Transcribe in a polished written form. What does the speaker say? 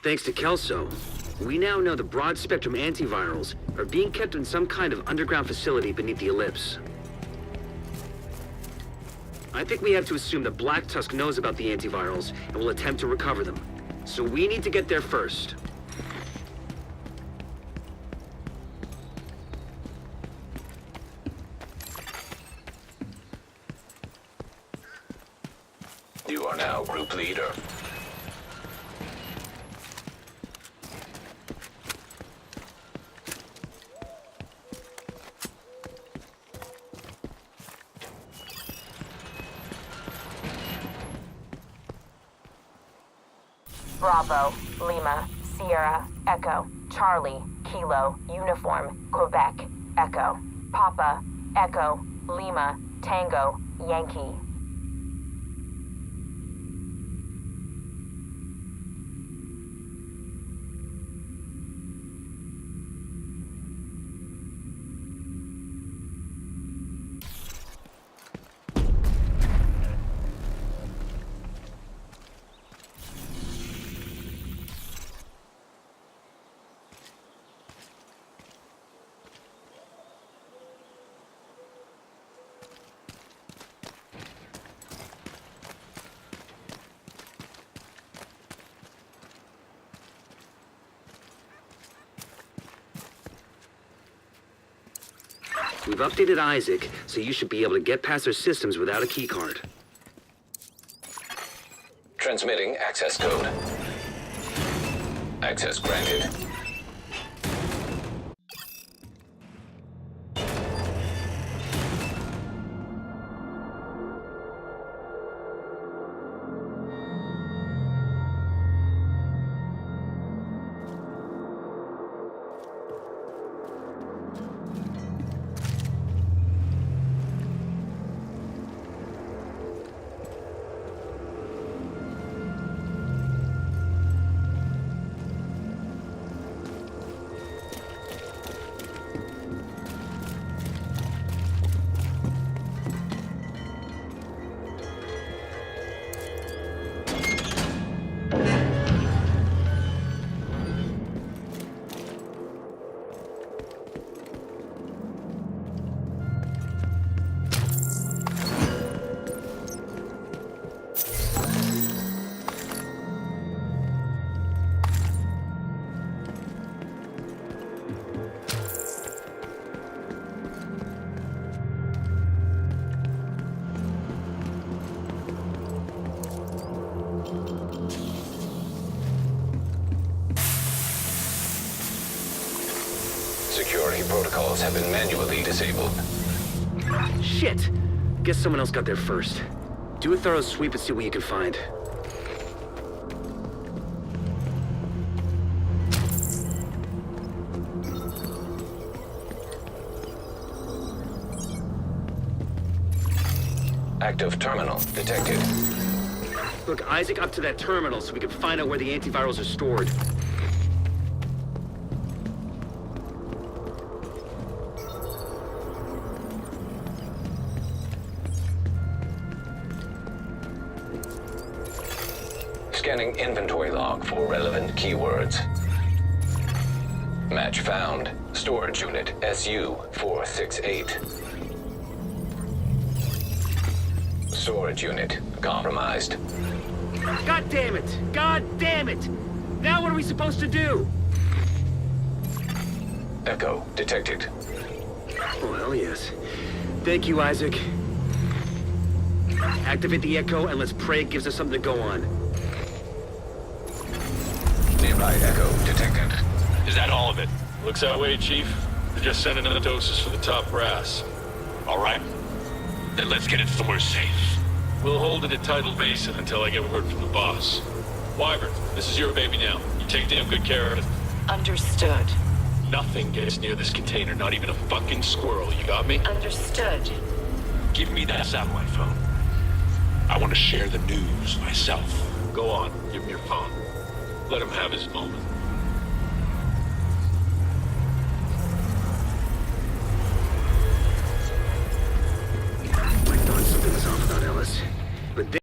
Thanks to Kelso, we now know the broad-spectrum antivirals are being kept in some kind of underground facility beneath the Ellipse. I think we have to assume that Black Tusk knows about the antivirals and will attempt to recover them. So we need to get there first. You are now group leader. Bravo, Lima, Sierra, Echo, Charlie, Kilo, Uniform, Quebec, Echo, Papa, Echo, Lima, Tango, Yankee. We've updated Isaac, so you should be able to get past their systems without a keycard. Transmitting access code. Access granted. Security protocols have been manually disabled. Shit! Guess someone else got there first. Do a thorough sweep and see what you can find. Active terminal detected. Look, Isaac up to that terminal so we can find out where the antivirals are stored. Scanning inventory log for relevant keywords. Match found. Storage unit SU-468. Storage unit compromised. God damn it! God damn it! Now what are we supposed to do? Echo detected. Oh, hell yes. Thank you, Isaac. Activate the Echo and let's pray it gives us something to go on. Nearby Echo detected. Is that all of it? Looks that way, Chief. They're just sending in the doses for the top brass. All right. Then let's get it somewhere safe. We'll hold it at Tidal Basin until I get word from the boss. Wyvern, this is your baby now. You take damn good care of it. Understood. Nothing gets near this container, not even a fucking squirrel. You got me? Understood. Give me that satellite phone. I want to share the news myself. Go on, give him your phone. Let him have his moment.